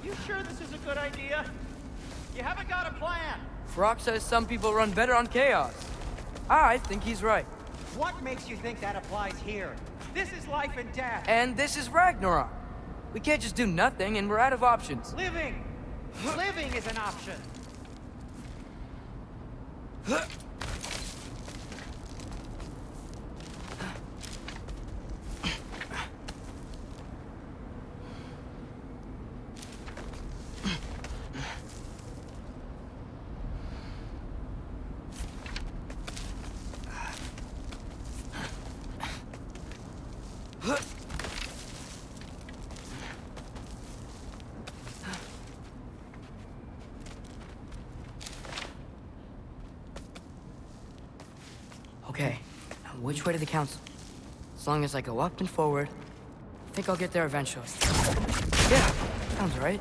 You sure this is a good idea? You haven't got a plan. Brock says some people run better on chaos. I think he's right. What makes you think that applies here? This is life and death. And this is Ragnarok. We can't just do nothing, and we're out of options. Living! Living is an option. Okay, now which way to the council? As long as I go up and forward, I think I'll get there eventually. Yeah, sounds right.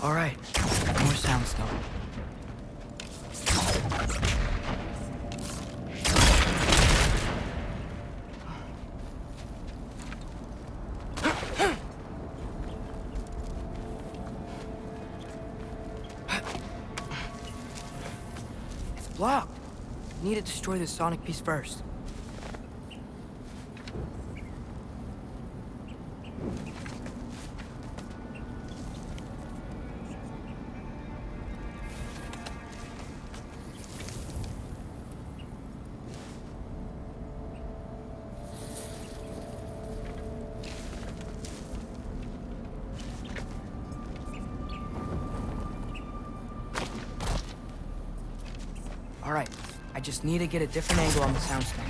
All right, more soundstone. It's blocked. Need to destroy the sonic piece first. All right, I just need to get a different angle on the soundstone.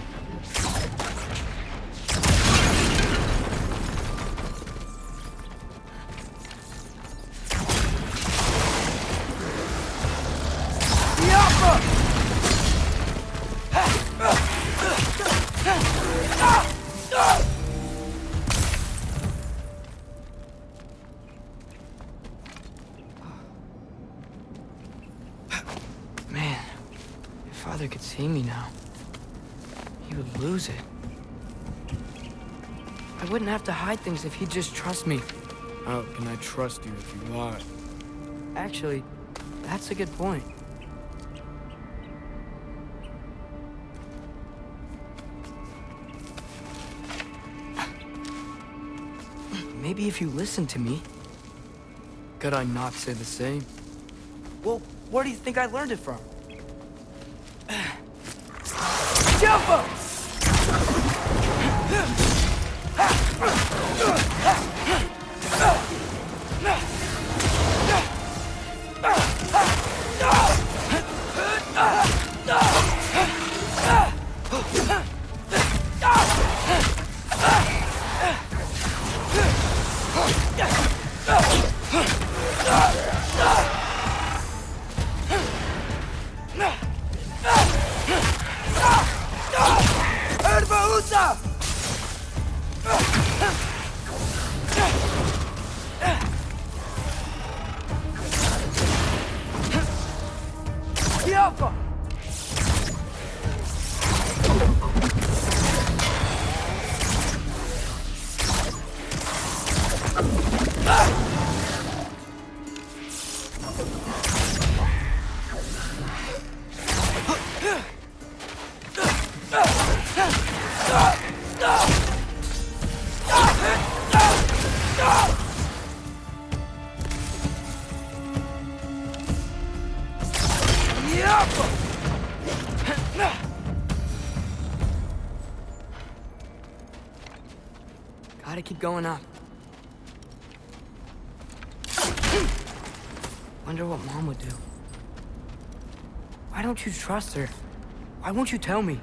Man, if Father could see me now, he would lose it. I wouldn't have to hide things if he'd just trust me. How can I trust you if you lie? Actually, that's a good point. Maybe if you listen to me. Could I not say the same? Well, where do you think I learned it from? Jump up! Yappa! Gotta keep going up. Wonder what Mom would do. Why don't you trust her? Why won't you tell me?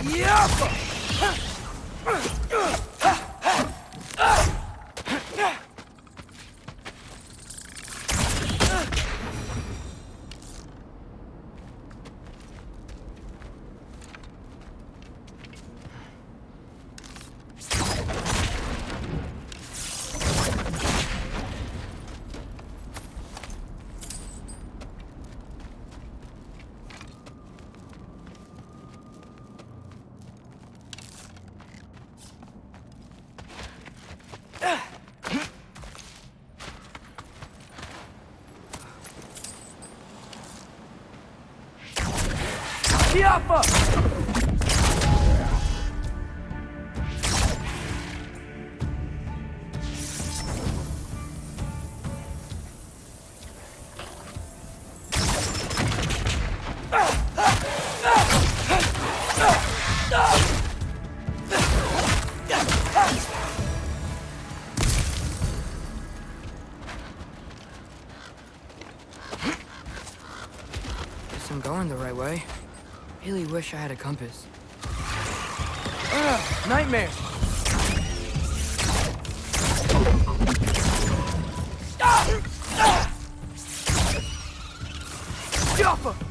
Yappa! Yappa! Guess I'm going the right way. Really wish I had a compass. Nightmare! Yappa!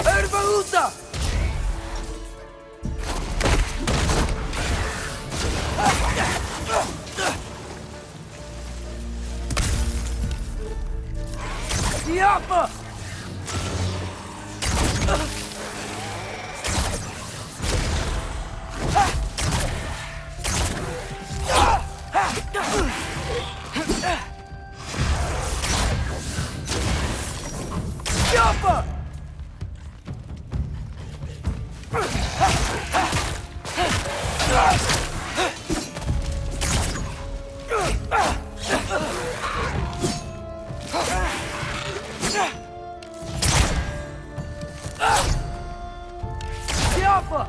Erbaúta! Diapa! Diapa! Diapa!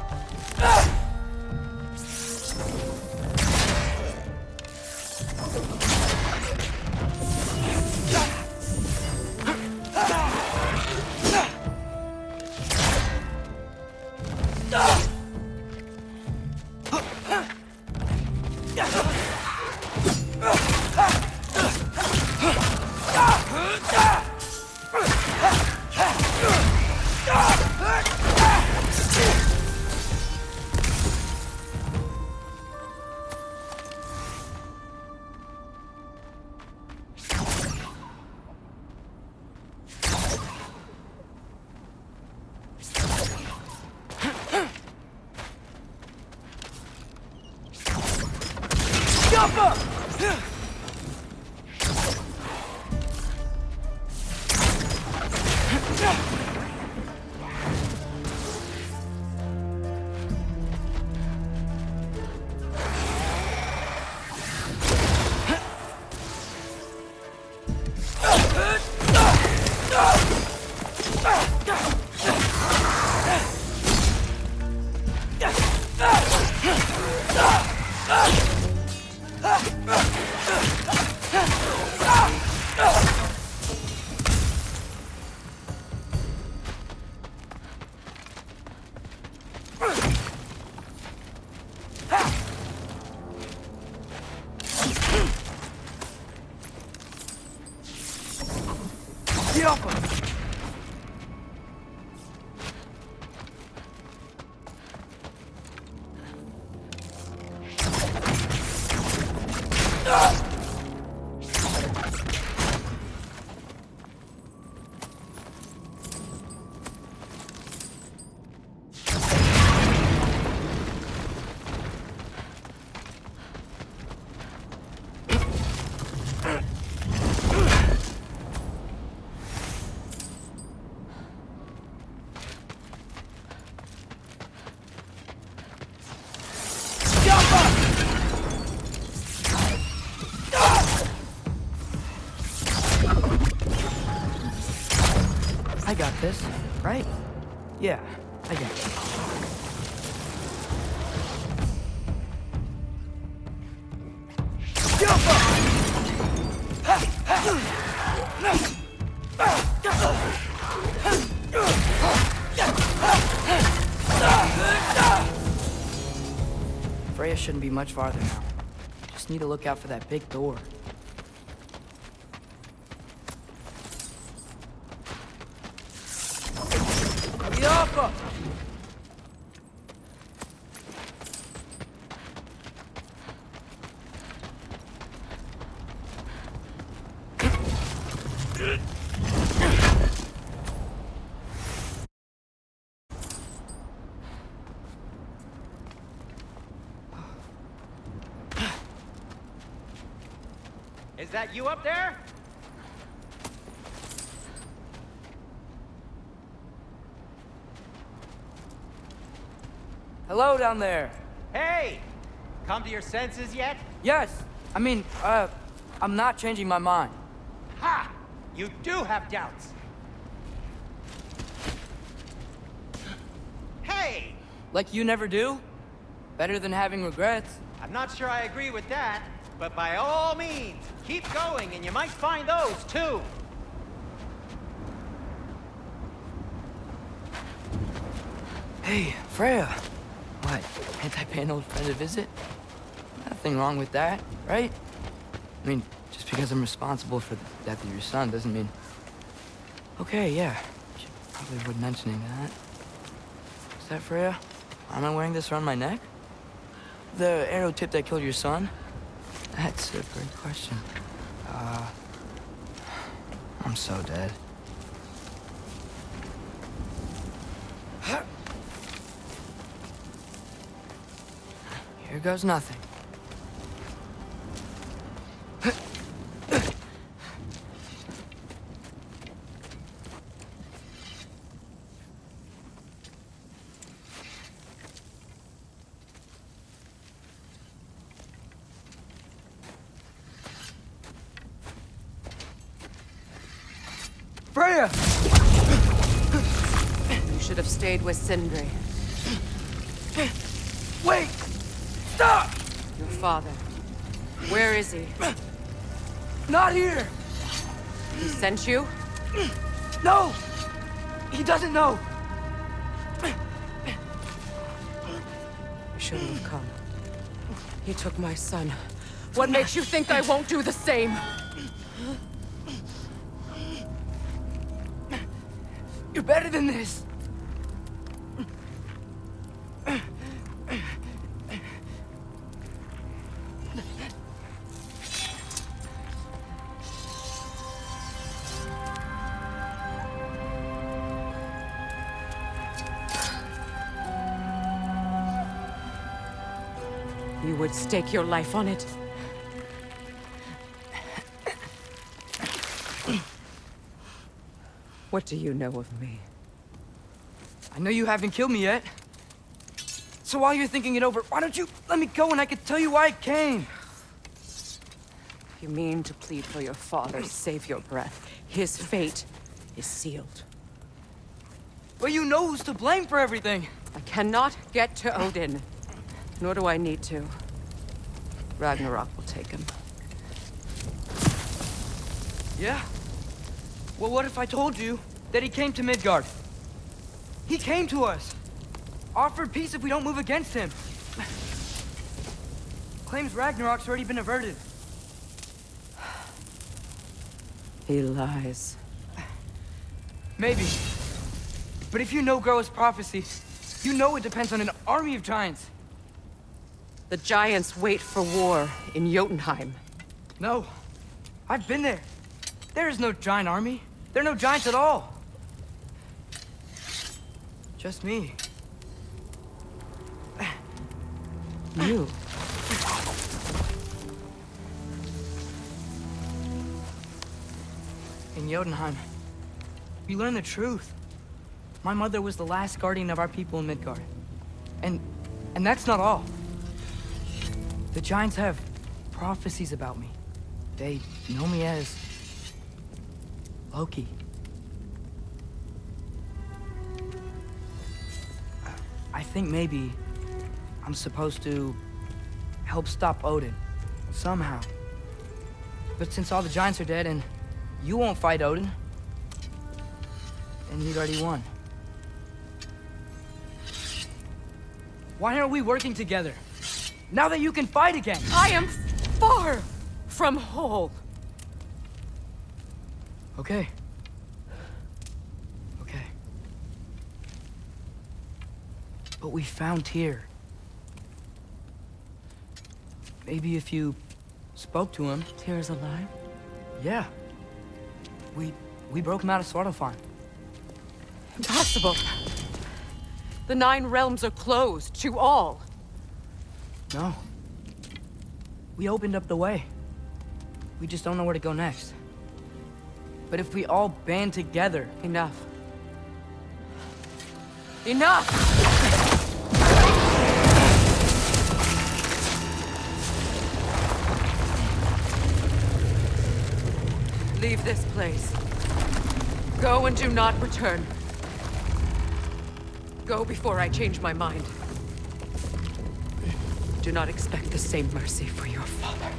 Diapa! Diapa! I got this, right? Yeah, I got it. Freya shouldn't be much farther now. Just need to look out for that big door. Diapa! Is that you up there? Hello down there. Hey! Come to your senses yet? Yes, I mean, I'm not changing my mind. Ha! You do have doubts. Hey! Like you never do? Better than having regrets. I'm not sure I agree with that, but by all means, keep going and you might find those too. Hey, Freya. What, can't I pay an old friend a visit? Nothing wrong with that, right? I mean, just because I'm responsible for the death of your son doesn't mean... Okay, yeah. Should probably avoid mentioning that. Is that Freya? Why am I wearing this around my neck? The arrow tip that killed your son? That's a great question. I'm so dead. Here goes nothing. Freya! You should have stayed with Sindri. Wait! Stop! Your father. Where is he? Not here! He sent you? No! He doesn't know! You shouldn't have come. He took my son. What makes you think I won't do the same? You're better than this! You would stake your life on it? What do you know of me? I know you haven't killed me yet. So while you're thinking it over, why don't you let me go and I can tell you why I came? You mean to plead for your father, save your breath. His fate is sealed. Well, you know who's to blame for everything. I cannot get to Odin. Nor do I need to. Ragnarok will take him. Yeah? Well, what if I told you that he came to Midgard? He came to us. Offered peace if we don't move against him. Claims Ragnarok's already been averted. He lies. Maybe. But if you know Groa's prophecy, you know it depends on an army of giants. The giants wait for war in Jotunheim. No. I've been there. There is no giant army. There are no giants at all. Just me. You? In Jotunheim, we learn the truth. My mother was the last guardian of our people in Midgard. And that's not all. The giants have prophecies about me. They know me as Loki. I think maybe I'm supposed to help stop Odin, somehow. But since all the giants are dead and you won't fight Odin, then you'd already won. Why aren't we working together? Now that you can fight again! I am far from whole. Okay. Okay. But we found Tyr. Maybe if you spoke to him... Tyr's alive? Yeah. We broke him out of Svartalfheim. Impossible. The 9 realms are closed to all. No. We opened up the way. We just don't know where to go next. But if we all band together... Enough. Enough! Leave this place. Go and do not return. Go before I change my mind. Do not expect the same mercy for your father.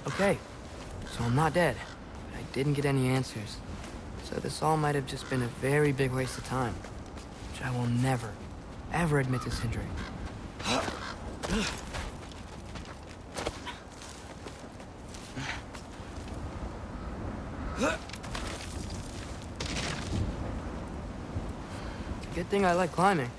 Okay, so I'm not dead, but I didn't get any answers. So this all might have just been a very big waste of time, which I will never, ever admit to Sindri. Good thing I like climbing.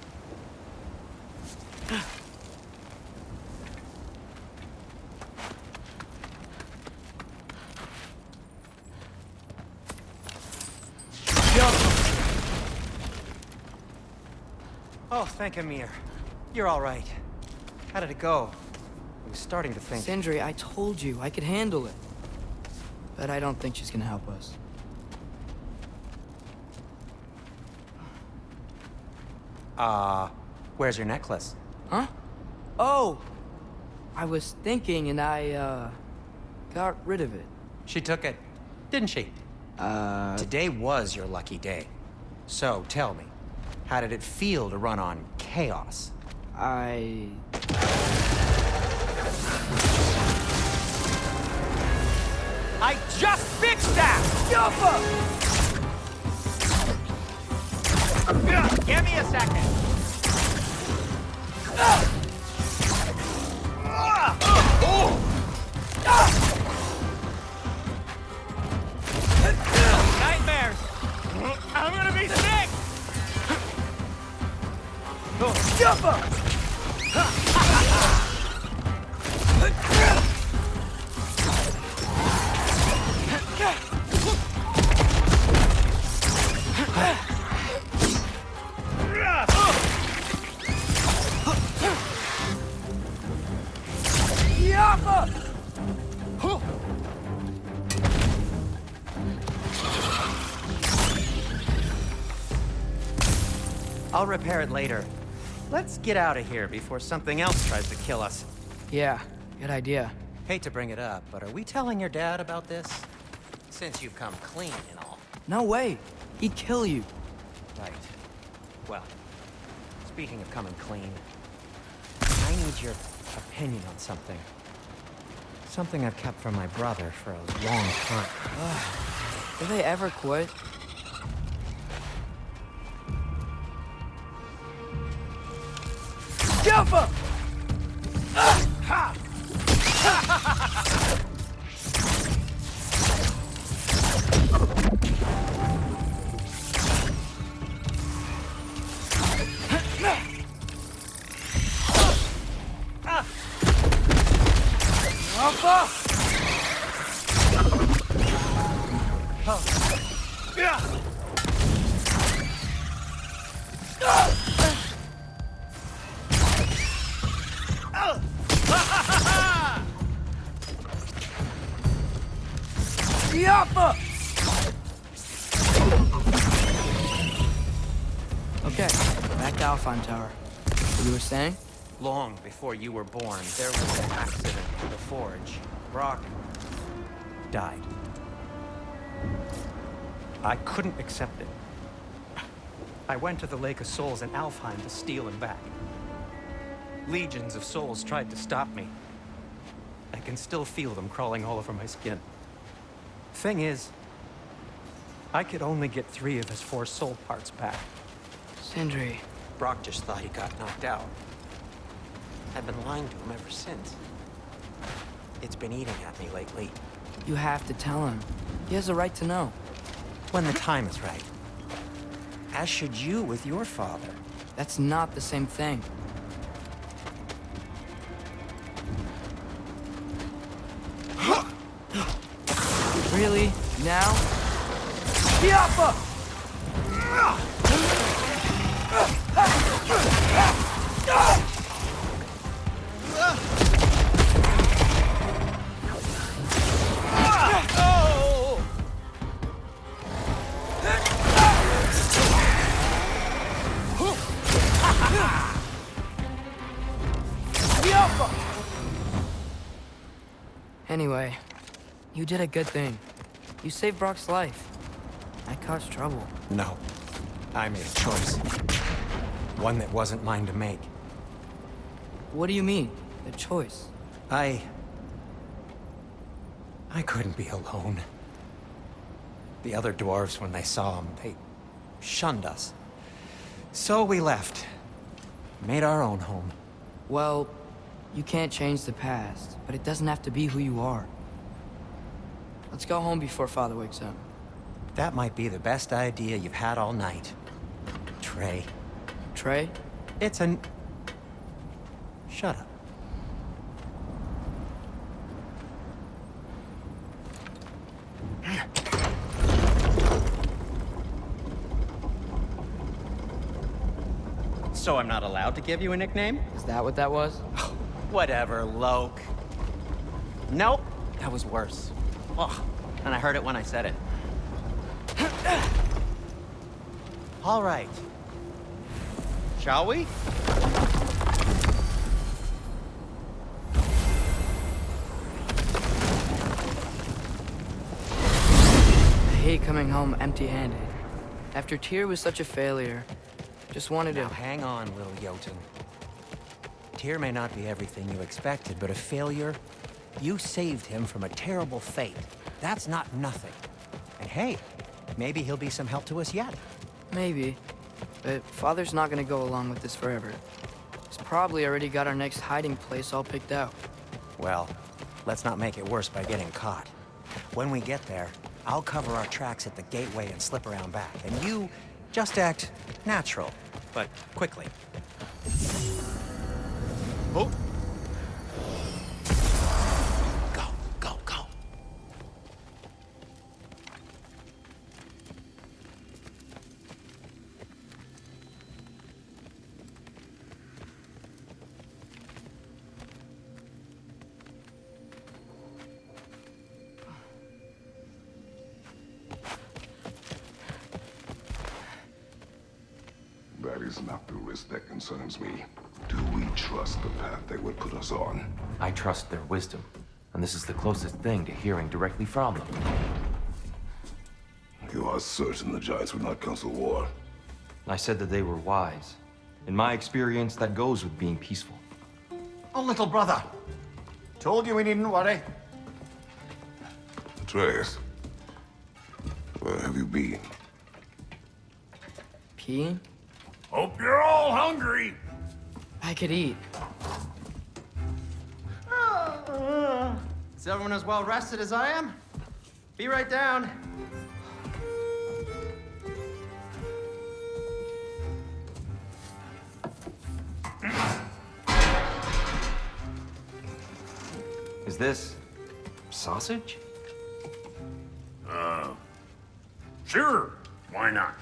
Oh, thank Amir. You're all right. How did it go? I was starting to think... Sindri, I told you I could handle it. But I don't think she's gonna help us. Where's your necklace? Huh? Oh! I was thinking and I, got rid of it. She took it, didn't she? Today was your lucky day. So, tell me, how did it feel to run on chaos? I just fixed that! Give me a second. Nightmares! I'm gonna be sick! I'll repair it later. Let's get out of here before something else tries to kill us. Yeah, good idea. Hate to bring it up, but are we telling your dad about this? Since you've come clean and all. No way. He'd kill you. Right. Well, speaking of coming clean, I need your opinion on something. Something I've kept from my brother for a long time. Do they ever quit? Jumper! Okay, back to Alpine Tower. You were saying? Long before you were born, there was an accident in the forge. Brock died. I couldn't accept it. I went to the Lake of Souls in Alfheim to steal him back. Legions of souls tried to stop me. I can still feel them crawling all over my skin. Thing is, I could only get 3 of his 4 soul parts back. Sindri. Brock just thought he got knocked out. I've been lying to him ever since. It's been eating at me lately. You have to tell him. He has a right to know. When the time is right. As should you with your father. That's not the same thing. Really? Now? Yappa! Anyway, you did a good thing. You saved Brock's life. I caused trouble. No. I made a choice. One that wasn't mine to make. What do you mean? A choice? I couldn't be alone. The other dwarves, when they saw him, they shunned us. So we left. Made our own home. Well, you can't change the past, but it doesn't have to be who you are. Let's go home before Father wakes up. That might be the best idea you've had all night. Trey. Trey? It's an... Shut up. So I'm not allowed to give you a nickname? Is that what that was? Whatever, Loke. Nope, that was worse. Oh, and I heard it when I said it. All right. Shall we? I hate coming home empty-handed. After Tyr was such a failure, just wanted Now to... hang on, little Jotun. Tyr may not be everything you expected, but a failure? You saved him from a terrible fate. That's not nothing. And hey, maybe he'll be some help to us yet. Maybe. But Father's not gonna go along with this forever. He's probably already got our next hiding place all picked out. Well, let's not make it worse by getting caught. When we get there, I'll cover our tracks at the gateway and slip around back. And you just act natural, but quickly. Oh. Go, go, go. That is not the risk that concerns me. Do we trust the path they would put us on? I trust their wisdom, and this is the closest thing to hearing directly from them. You are certain the Giants would not counsel war? I said that they were wise. In my experience, that goes with being peaceful. Oh, little brother. Told you we needn't worry. Atreus, where have you been? Peeing? Hope you're all hungry. I could eat. Is everyone as well rested as I am? Be right down. Is this sausage? Sure. Why not?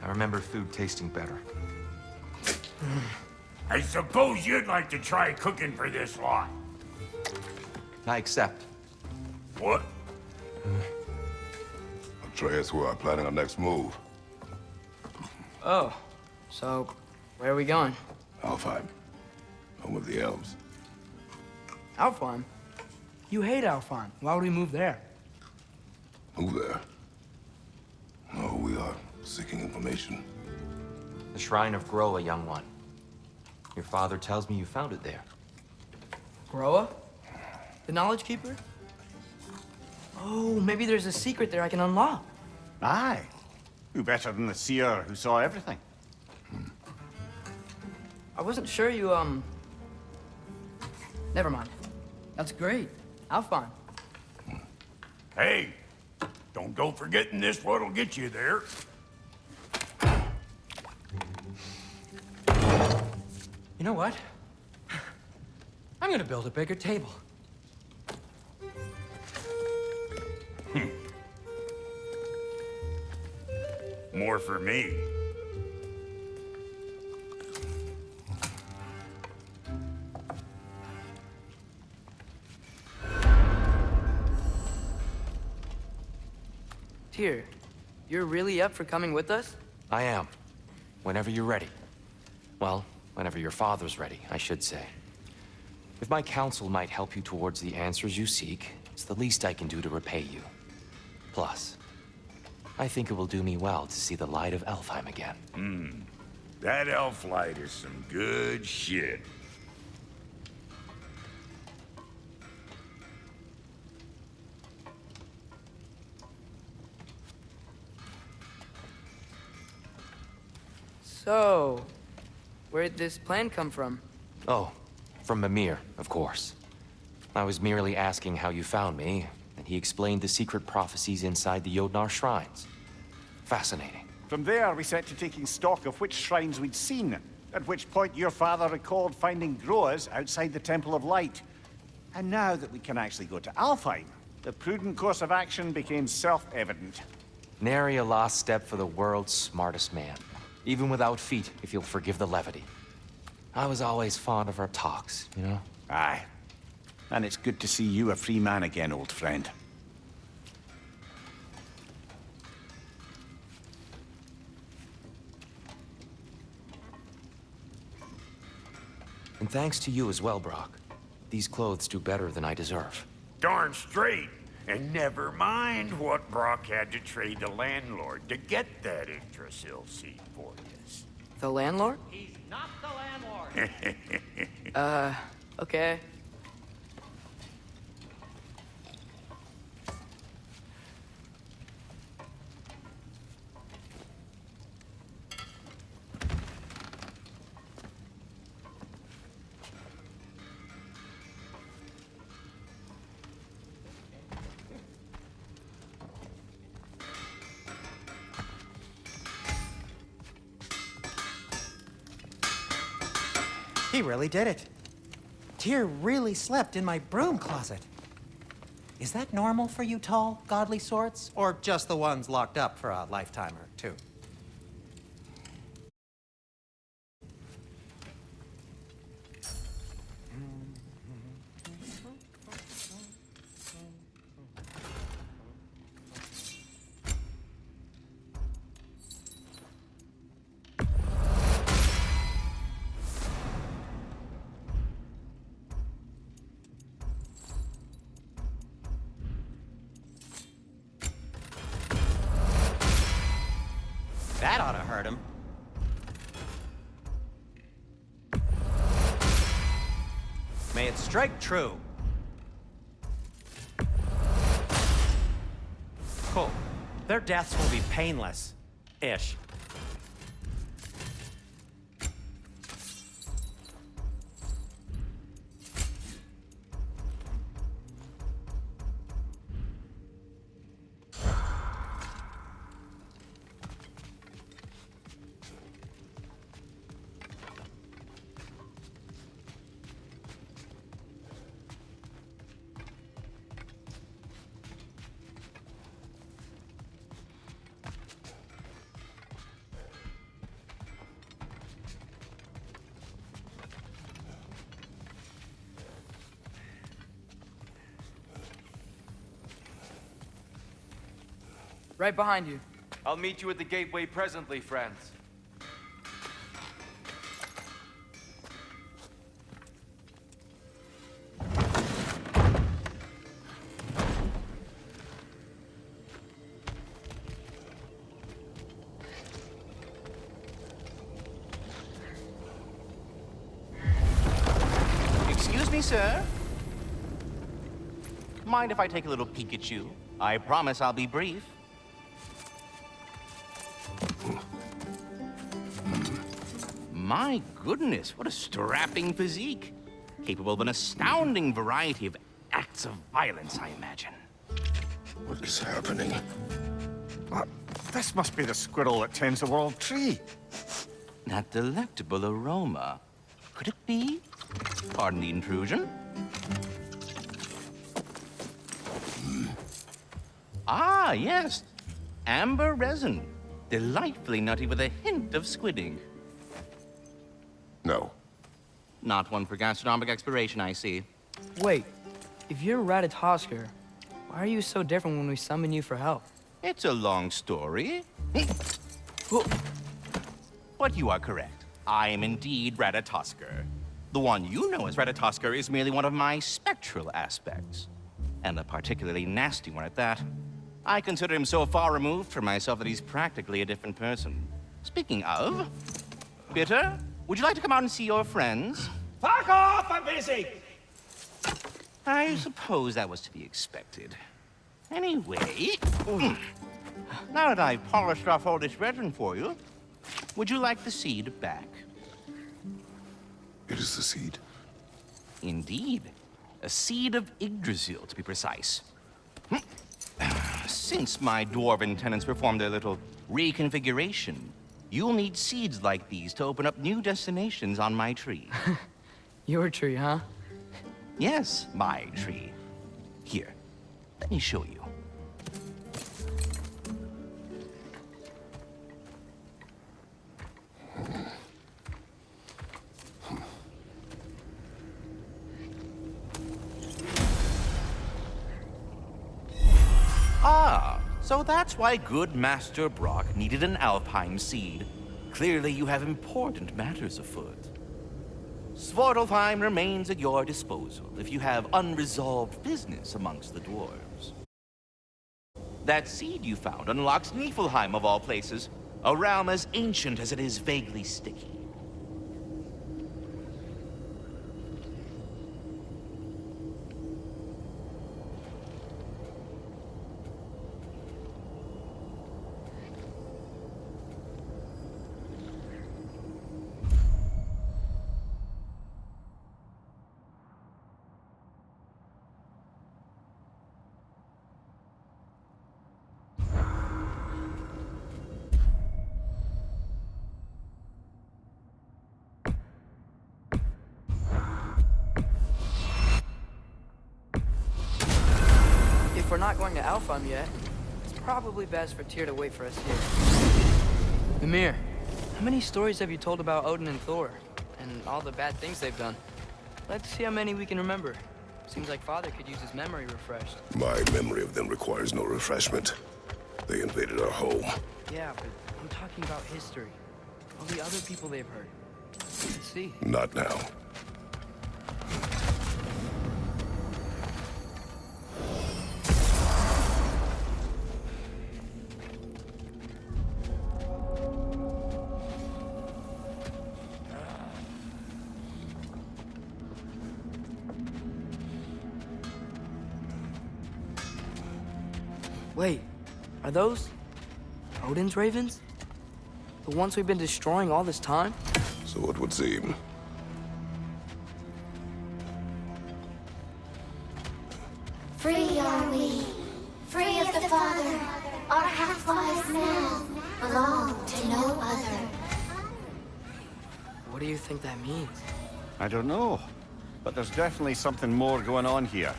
I remember food tasting better. I suppose you'd like to try cooking for this lot. I accept. What? Atreus, we are planning our next move. Oh, so where are we going? Alfheim, home of the elves. Alfheim? You hate Alfheim. Why would we move there? Who there? No, we are seeking information. The Shrine of Groa, young one. Your father tells me you found it there. Groa? The Knowledge Keeper? Oh, maybe there's a secret there I can unlock. Aye. Who better than the seer who saw everything? I wasn't sure you, Never mind. That's great. Alfheim. Hey, don't go forgetting this what'll get you there. You know what? I'm gonna build a bigger table. More for me. Tyr, you're really up for coming with us? I am. Whenever you're ready. Well, whenever your father's ready, I should say. If my counsel might help you towards the answers you seek, it's the least I can do to repay you. Plus, I think it will do me well to see the light of Alfheim again. That elf light is some good shit. So, where'd this plan come from? Oh, from Mimir, of course. I was merely asking how you found me, and he explained the secret prophecies inside the Jotnar shrines. Fascinating. From there, we set to taking stock of which shrines we'd seen, at which point your father recalled finding Groas outside the Temple of Light. And now that we can actually go to Alfheim, the prudent course of action became self-evident. Nary a lost step for the world's smartest man. Even without feet, if you'll forgive the levity. I was always fond of our talks, you know? Aye. And it's good to see you a free man again, old friend. And thanks to you as well, Brock. These clothes do better than I deserve. Darn straight. And never mind what Brock had to trade the landlord to get that Yggdrasil seat for you. The landlord? He's not the landlord. Okay. He really did it. Tyr really slept in my broom closet. Is that normal for you tall, godly sorts? Or just the ones locked up for a lifetime or two? That ought to hurt him. May it strike true. Cool. Their deaths will be painless-ish. Right behind you. I'll meet you at the gateway presently, friends. me, sir. Mind if I take a little peek at you? I promise I'll be brief. My goodness, what a strapping physique. Capable of an astounding variety of acts of violence, I imagine. What is happening? This must be the squirrel that tends the world tree. That delectable aroma. Could it be? Pardon the intrusion. Ah, yes. Amber resin. Delightfully nutty with a hint of squid ink. No. Not one for gastronomic exploration, I see. Wait, if you're Ratatosker, why are you so different when we summon you for help? It's a long story. But you are correct. I am indeed Ratatosker. The one you know as Ratatosker is merely one of my spectral aspects. And a particularly nasty one at that. I consider him so far removed from myself that he's practically a different person. Speaking of, Bitter, would you like to come out and see your friends? Fuck off! I'm busy! I suppose that was to be expected. Anyway, now that I've polished off all this resin for you, would you like the seed back? It is the seed. Indeed. A seed of Yggdrasil, to be precise. Since my dwarven tenants performed their little reconfiguration, you'll need seeds like these to open up new destinations on my tree. Your tree, huh? Yes, my tree. Here, let me show you. Ah, so that's why good Master Brock needed an Alpine seed. Clearly you have important matters afoot. Svartalfheim remains at your disposal if you have unresolved business amongst the dwarves. That seed you found unlocks Niflheim of all places, a realm as ancient as it is vaguely sticky. If we're not going to Alfheim yet, it's probably best for Tyr to wait for us here. Mimir, how many stories have you told about Odin and Thor? And all the bad things they've done? Let's see how many we can remember. Seems like Father could use his memory refreshed. My memory of them requires no refreshment. They invaded our home. Yeah, but I'm talking about history. All the other people they've hurt. Let's see. Not now. Wait, are those Odin's ravens? The ones we've been destroying all this time? So it would seem. Free are we, free of the Father. Our half-lives now belong to no other. What do you think that means? I don't know, but there's definitely something more going on here.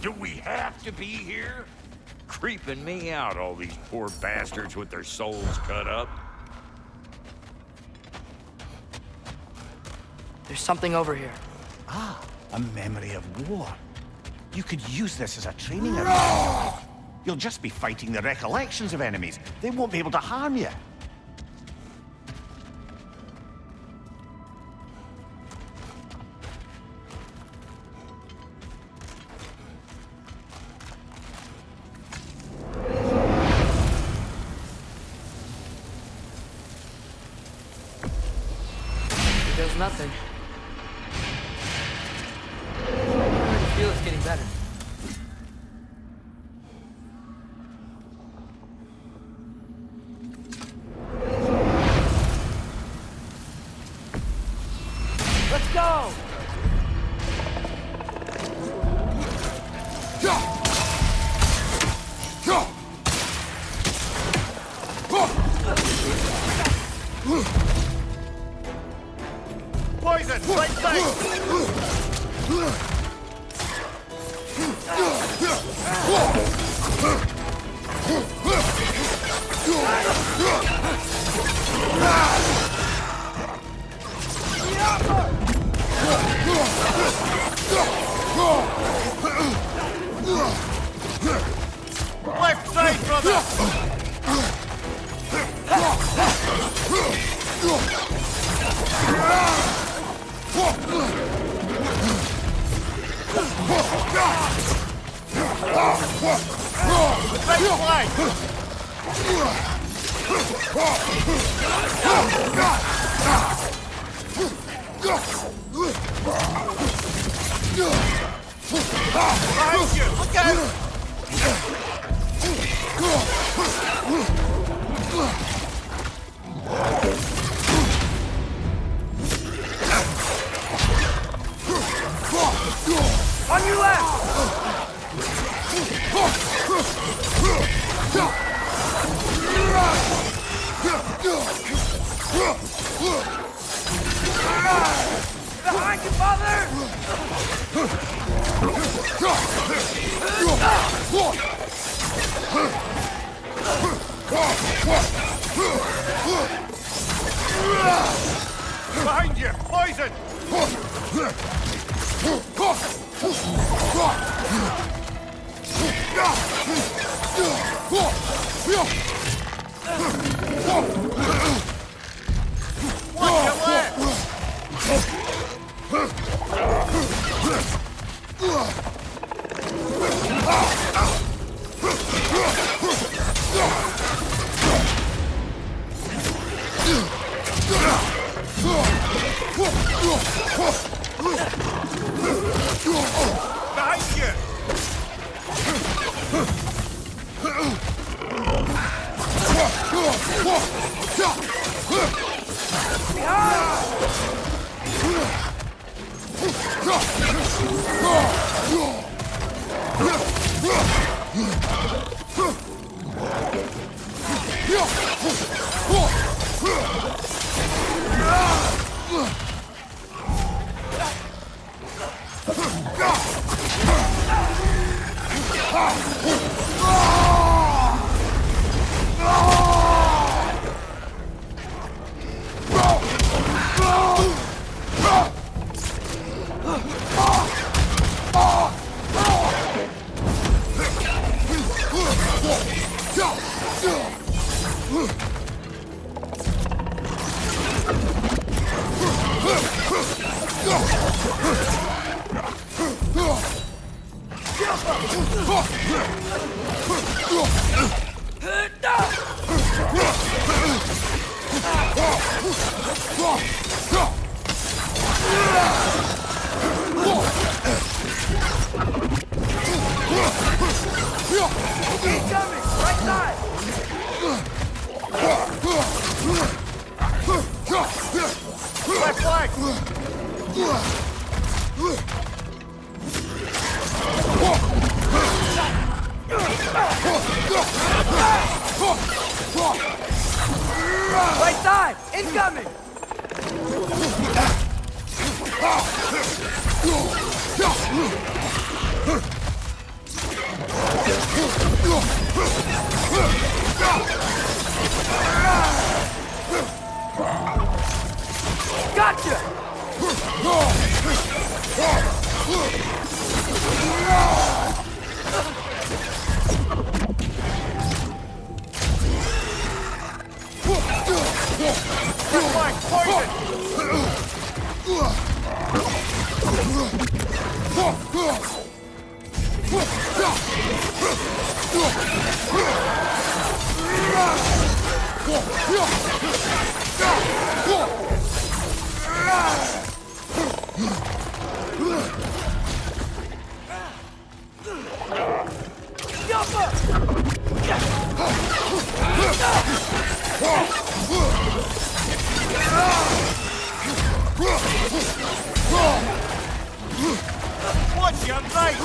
Do we have to be here? Creeping me out, all these poor bastards with their souls cut up. There's something over here. Ah, A memory of war. You could use this as a training arena. You'll just be fighting the recollections of enemies. They won't be able to harm you. There's nothing. I feel it's getting better. Let's go! Poison! Right side! Left side, brother! Right behind you! Look out! On your left! Behind you, father! Behind you! Poison! Watch your left! Behind you! Incoming! Right side! Left flank! Right side! Incoming! Gotcha! Watch your right!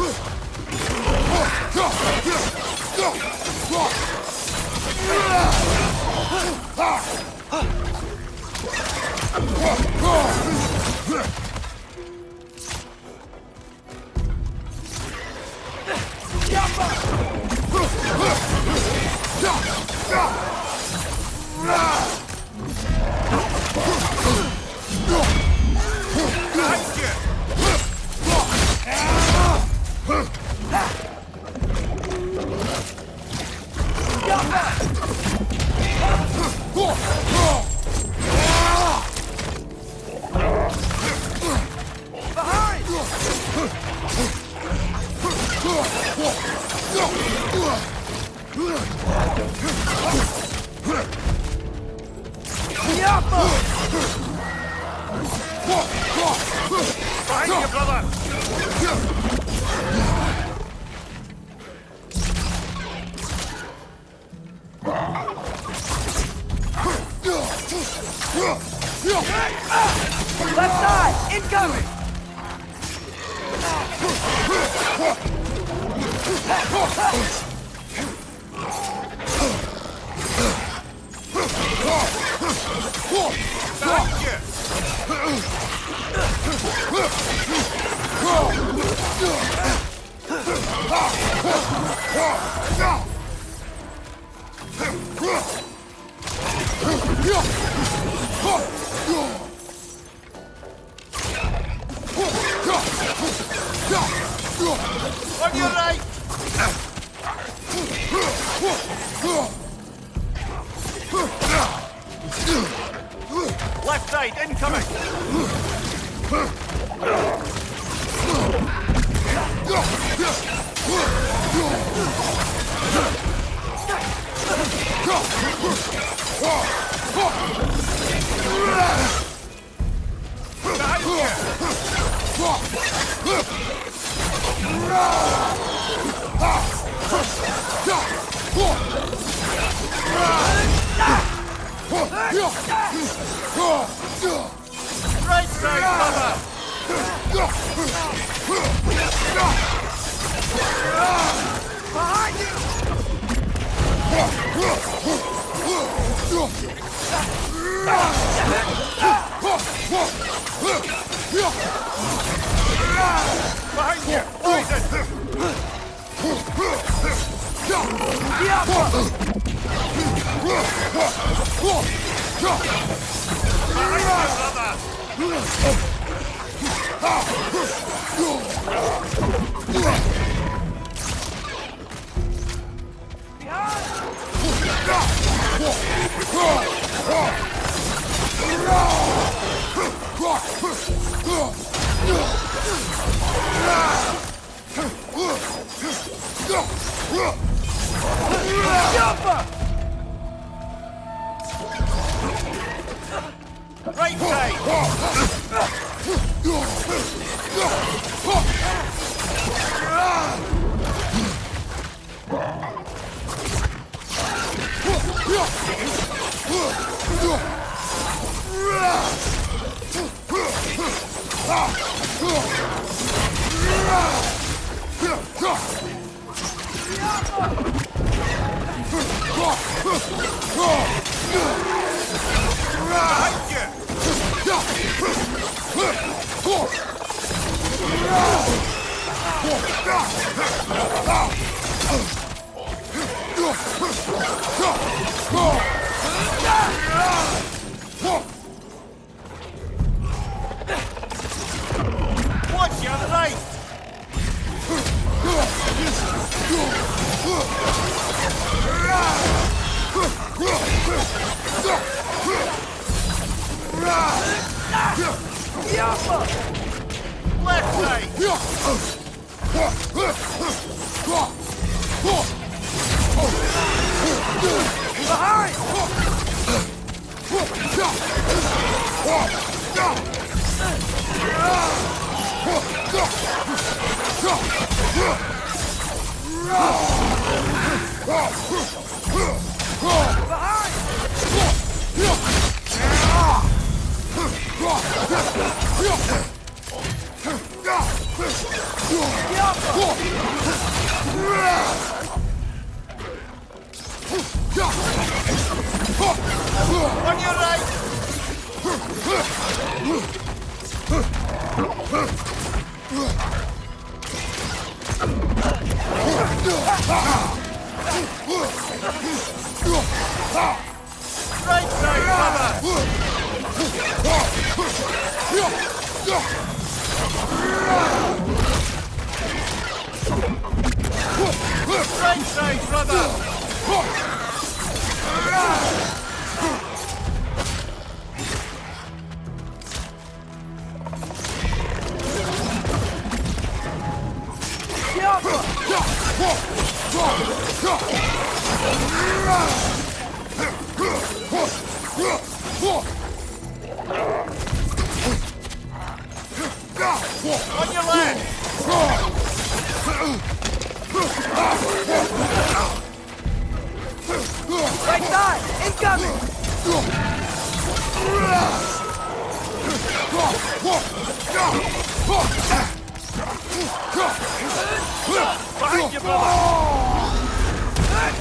Behind you, brother! Left side, incoming! On your right! Left side, incoming! Right side, brother! Behind you! Poison! Right side! Watch your right! left side! Behind! On your right! Right side, brother! Right side, brother! On your left! Right side! Incoming! Behind you, brother! Right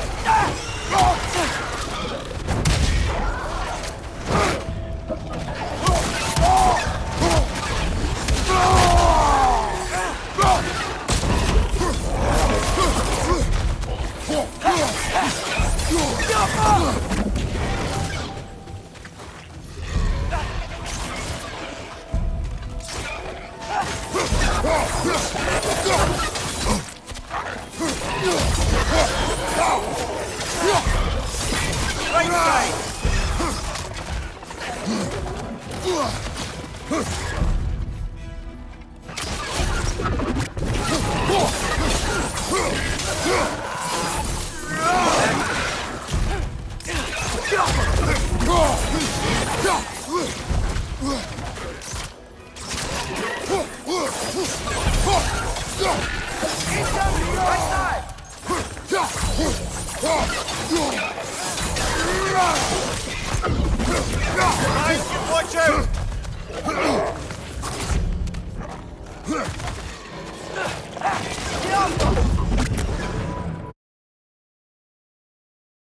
side!